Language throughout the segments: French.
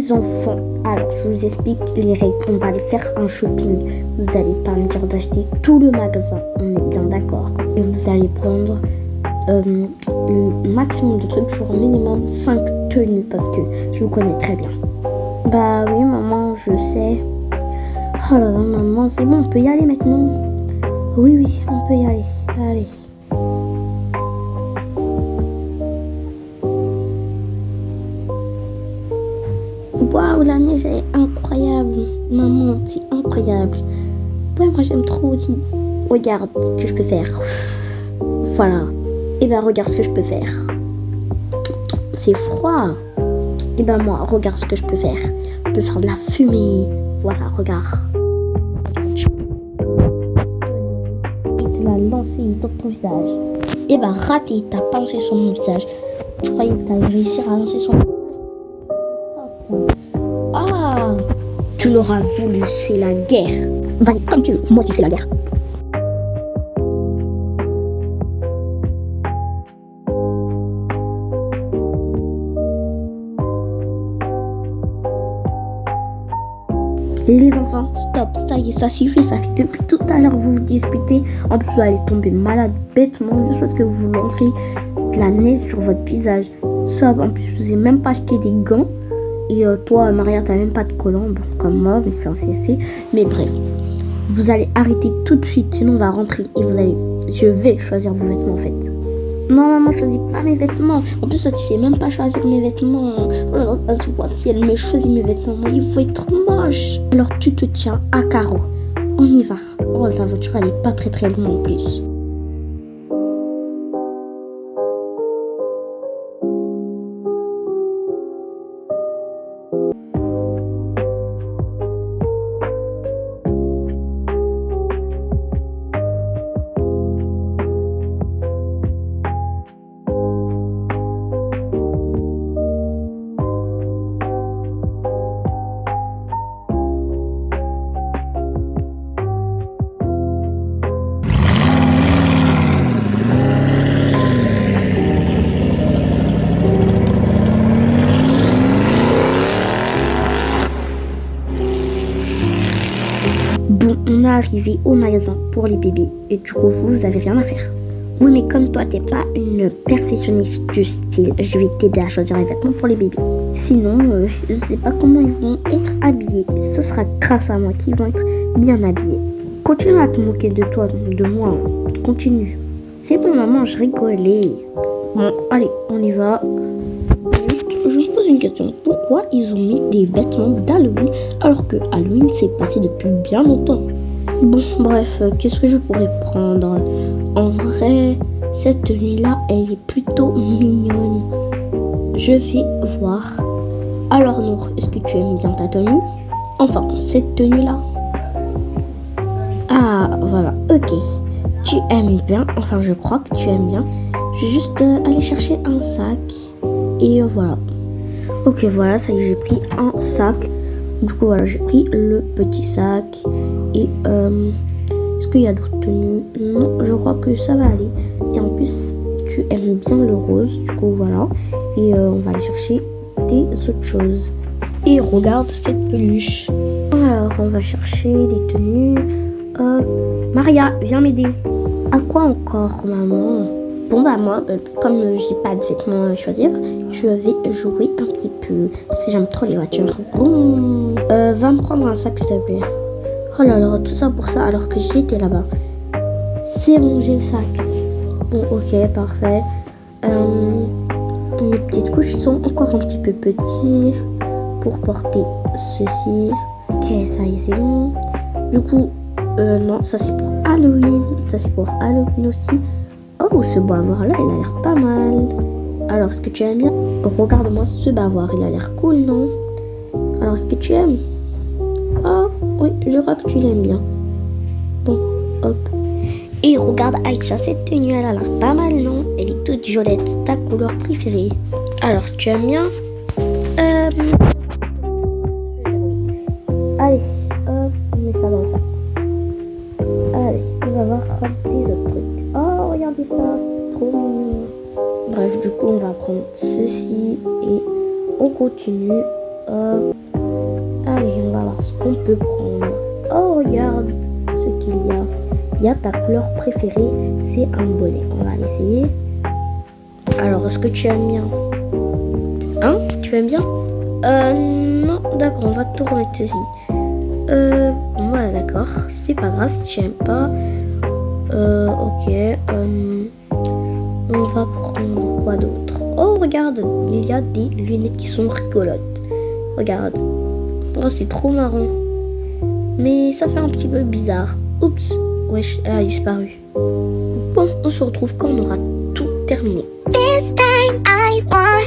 les enfants, alors je vous explique les règles. On va aller faire un shopping. Vous n'allez pas me dire d'acheter tout le magasin, on est bien d'accord. Et vous allez prendre le maximum de trucs, genre minimum 5 tenues, parce que je vous connais très bien. Bah oui maman, je sais. Oh là là maman, c'est bon, on peut y aller maintenant. Oui, on peut y aller, allez. Waouh, la neige est incroyable. Maman, c'est incroyable. Ouais, moi j'aime trop aussi. Regarde ce que je peux faire. Voilà. Et ben regarde ce que je peux faire. C'est froid. Et ben moi, regarde ce que je peux faire. Je peux faire de la fumée. Voilà, regarde. Et te l'a lancé sur ton visage. Et ben raté, t'as pas lancé sur mon visage. Je croyais que t'allais réussir à lancer sur mon visage. Ah, tu l'auras voulu, c'est la guerre. Vas-y, comme tu veux, moi aussi c'est la guerre. Les enfants, stop, ça y est, ça suffit, ça fait depuis tout à l'heure vous vous disputez. En plus, vous allez tomber malade bêtement juste parce que vous lancez de la neige sur votre visage. Stop, en plus, je vous ai même pas acheté des gants. Et toi, Maria, t'as même pas de colombe comme moi, mais c'est un CC. Mais bref, vous allez arrêter tout de suite, sinon on va rentrer. Et je vais choisir vos vêtements en fait. Non, maman, je choisis pas mes vêtements. En plus, tu sais même pas choisir mes vêtements. Oh là là, ça se voit, si elle me choisit mes vêtements, il faut être moche. Alors tu te tiens à carreau. On y va. Oh, la voiture, elle est pas très très loin en plus. Bon, on est arrivé au magasin pour les bébés et du coup vous avez rien à faire. Oui, mais comme toi t'es pas une perfectionniste du style, je vais t'aider à choisir les vêtements pour les bébés. Sinon, je sais pas comment ils vont être habillés. Ce sera grâce à moi qu'ils vont être bien habillés. Continue à te moquer de toi, de moi. Continue. C'est bon maman, je rigolais. Bon, allez, on y va. Juste, je me pose une question. Pourquoi ils ont mis des vêtements d'Halloween alors que Halloween s'est passé depuis bien longtemps? Bon, bref, qu'est-ce que je pourrais prendre? En vrai, cette tenue-là, elle est plutôt mignonne. Je vais voir. Alors Nour, est-ce que tu aimes bien ta tenue? Enfin, cette tenue-là. Ah, voilà, ok. Tu aimes bien, enfin je crois que tu aimes bien. Je vais juste aller chercher un sac. Et voilà. Ok, voilà, ça y est, j'ai pris un sac. Du coup, voilà, j'ai pris le petit sac. Et est-ce qu'il y a d'autres tenues? Non, je crois que ça va aller. Et en plus, tu aimes bien le rose. Du coup, voilà. Et on va aller chercher des autres choses. Et regarde cette peluche. Alors, on va chercher des tenues. Maria, viens m'aider. À quoi encore, maman? Bon bah moi, comme j'ai pas de vêtements à choisir, je vais jouer un petit peu. Parce que j'aime trop les voitures. Vroom. Va me prendre un sac s'il te plaît. Oh là là, tout ça pour ça alors que j'étais là-bas. C'est bon, j'ai le sac. Bon, ok, parfait. Mes petites couches sont encore un petit peu petites pour porter ceci. Ok, ça y est, c'est bon. Du coup, non, ça c'est pour Halloween. Ça c'est pour Halloween aussi. Oh, ce bavoir là, il a l'air pas mal. Alors, est-ce que tu aimes bien? Regarde-moi ce bavoir, il a l'air cool, non? Alors, est-ce que tu aimes? Ah, oui, je crois que tu l'aimes bien. Bon, hop. Et regarde Aïcha, cette tenue, elle a l'air pas mal, non? Elle est toute violette, ta couleur préférée. Alors, tu aimes bien? Allez, hop, on met ça dans le sac. Allez, on va voir des autres trucs. Oh, regardez ça, c'est trop mignon. Bref, du coup, on va prendre ceci et on continue. Hop. Allez, on va voir ce qu'on peut prendre. Oh, regarde ce qu'il y a. Il y a ta couleur préférée, c'est un bonnet. On va l'essayer. Alors, est-ce que tu aimes bien? Hein? Tu aimes bien? Non, d'accord, on va tout remettre ici. Bon, voilà, d'accord. C'est pas grave si tu aimes pas. Ok. On va prendre quoi d'autre? Oh, regarde, il y a des lunettes qui sont rigolotes. Regarde. Oh, c'est trop marrant. Mais ça fait un petit peu bizarre. Oups. Wesh, elle a disparu. Bon, on se retrouve quand on aura tout terminé. This time I want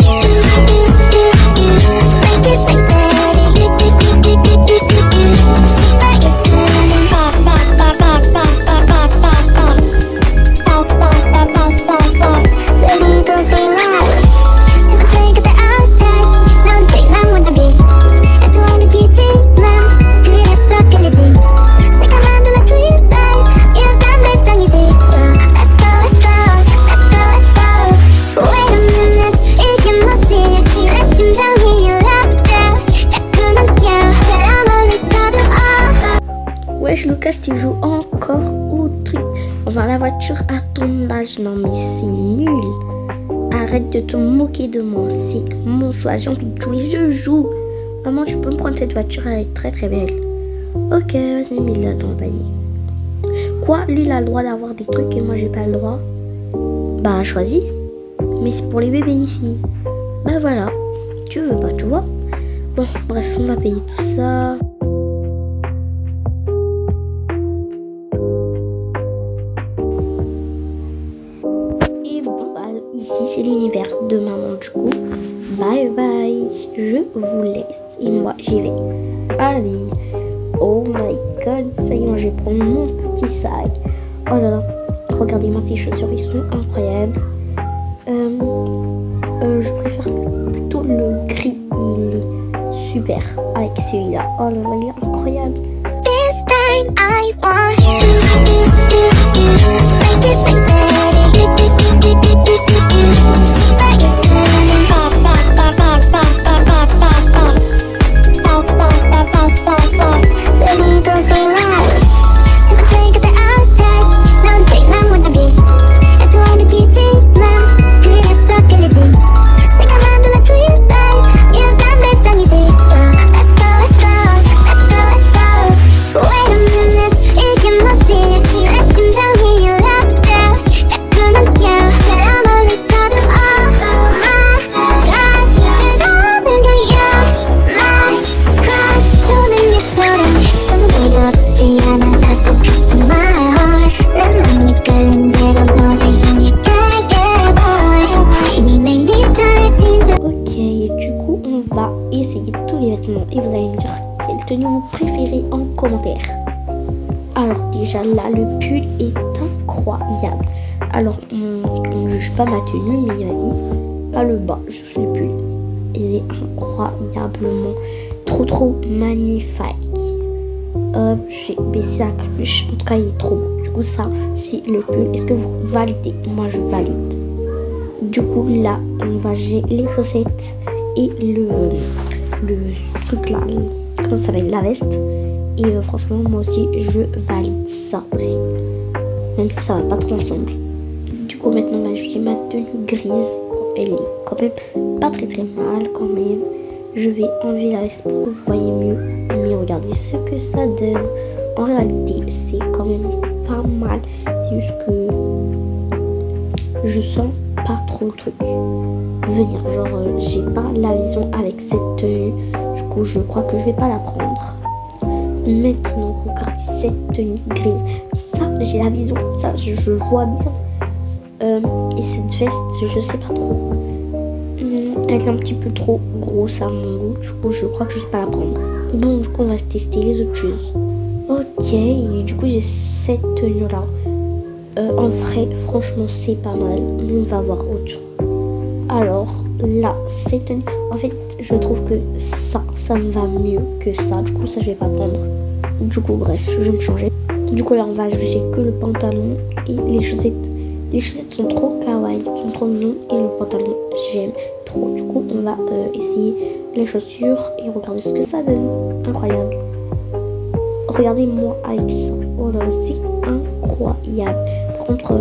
Wesh, Lucas, tu joues encore au truc. Enfin, la voiture à ton âge. Non, mais c'est nul. Arrête de te moquer de moi. C'est mon choix. J'ai envie de jouer. Je joue. Maman, tu peux me prendre cette voiture. Elle est très très belle. Ok, vas-y, mets-la dans le panier. Quoi? Lui, il a le droit d'avoir des trucs et moi, j'ai pas le droit? Bah, choisis. Mais c'est pour les bébés ici. Bah, voilà. Tu veux pas, tu vois? Bon, bref, on va payer tout ça. Ici, c'est l'univers de maman, du coup. Bye bye. Je vous laisse. Et moi, j'y vais. Allez. Oh my god. Ça y est, moi, je vais prendre mon petit sac. Oh là là. Regardez-moi ces chaussures. Ils sont incroyables. Je préfère plutôt le gris. Il est super avec celui-là. Oh là là, il est incroyable. This time I want make this like et vous allez me dire quelle tenue vous préférez en commentaire. Alors déjà là, le pull est incroyable. Alors on ne juge pas ma tenue, mais il a dit pas le bas, juste le pull. Il est incroyablement trop magnifique. J'ai baissé la capuche, en tout cas il est trop beau. Du coup ça c'est le pull. Est-ce que vous validez? Moi je valide. Du coup là on va gérer les chaussettes et le truc là, comment ça s'appelle, la veste. Et franchement moi aussi je valide ça aussi, même si ça va pas trop ensemble. Du coup maintenant j'ai ma tenue grise. Elle est quand même pas très mal quand même. Je vais enlever la veste pour que vous voyez mieux. Mais regardez ce que ça donne. En réalité c'est quand même pas mal. C'est juste que je sens pas trop le truc venir. Genre j'ai pas la vision avec cette tenue. Du coup je crois que je vais pas la prendre. Maintenant regardez cette tenue grise. Ça j'ai la vision. Ça je vois bien. Et cette veste je sais pas trop. Elle est un petit peu trop grosse à mon goût. Du coup je crois que je vais pas la prendre. Bon du coup on va tester les autres choses. Ok, et du coup j'ai cette tenue là. En vrai franchement c'est pas mal. On va voir autre. Alors là cette tenue, en fait je trouve que ça me va mieux que ça. Du coup ça je vais pas prendre. Du coup bref je vais me changer. Du coup là on va juger que le pantalon et les chaussettes. Les chaussettes sont trop kawaii, sont trop mignons et le pantalon j'aime trop. Du coup, on va essayer les chaussures et regarder ce que ça donne. Incroyable. Regardez-moi avec ça. Oh là, c'est incroyable. Par contre,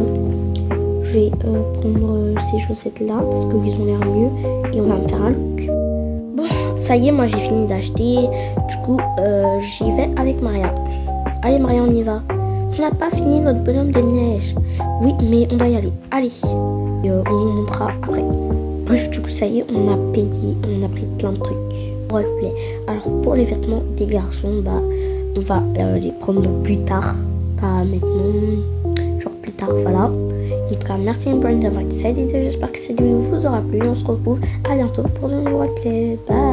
je vais prendre ces chaussettes-là parce que ils ont l'air mieux et on va me faire un look. Bon, ça y est, moi j'ai fini d'acheter. Du coup, j'y vais avec Maria. Allez Maria, on y va. On n'a pas fini notre bonhomme de neige. Oui, mais on doit y aller. Allez. Et, on vous montrera après. Bref, du coup, ça y est, on a payé. On a pris plein de trucs. Roleplay. Alors, pour les vêtements des garçons, bah, on va les prendre plus tard. Pas maintenant. Genre plus tard, voilà. En tout cas, merci pour nous avoir dit ça. J'espère que cette vidéo vous aura plu. On se retrouve à bientôt pour de nouveaux roleplays. Bye.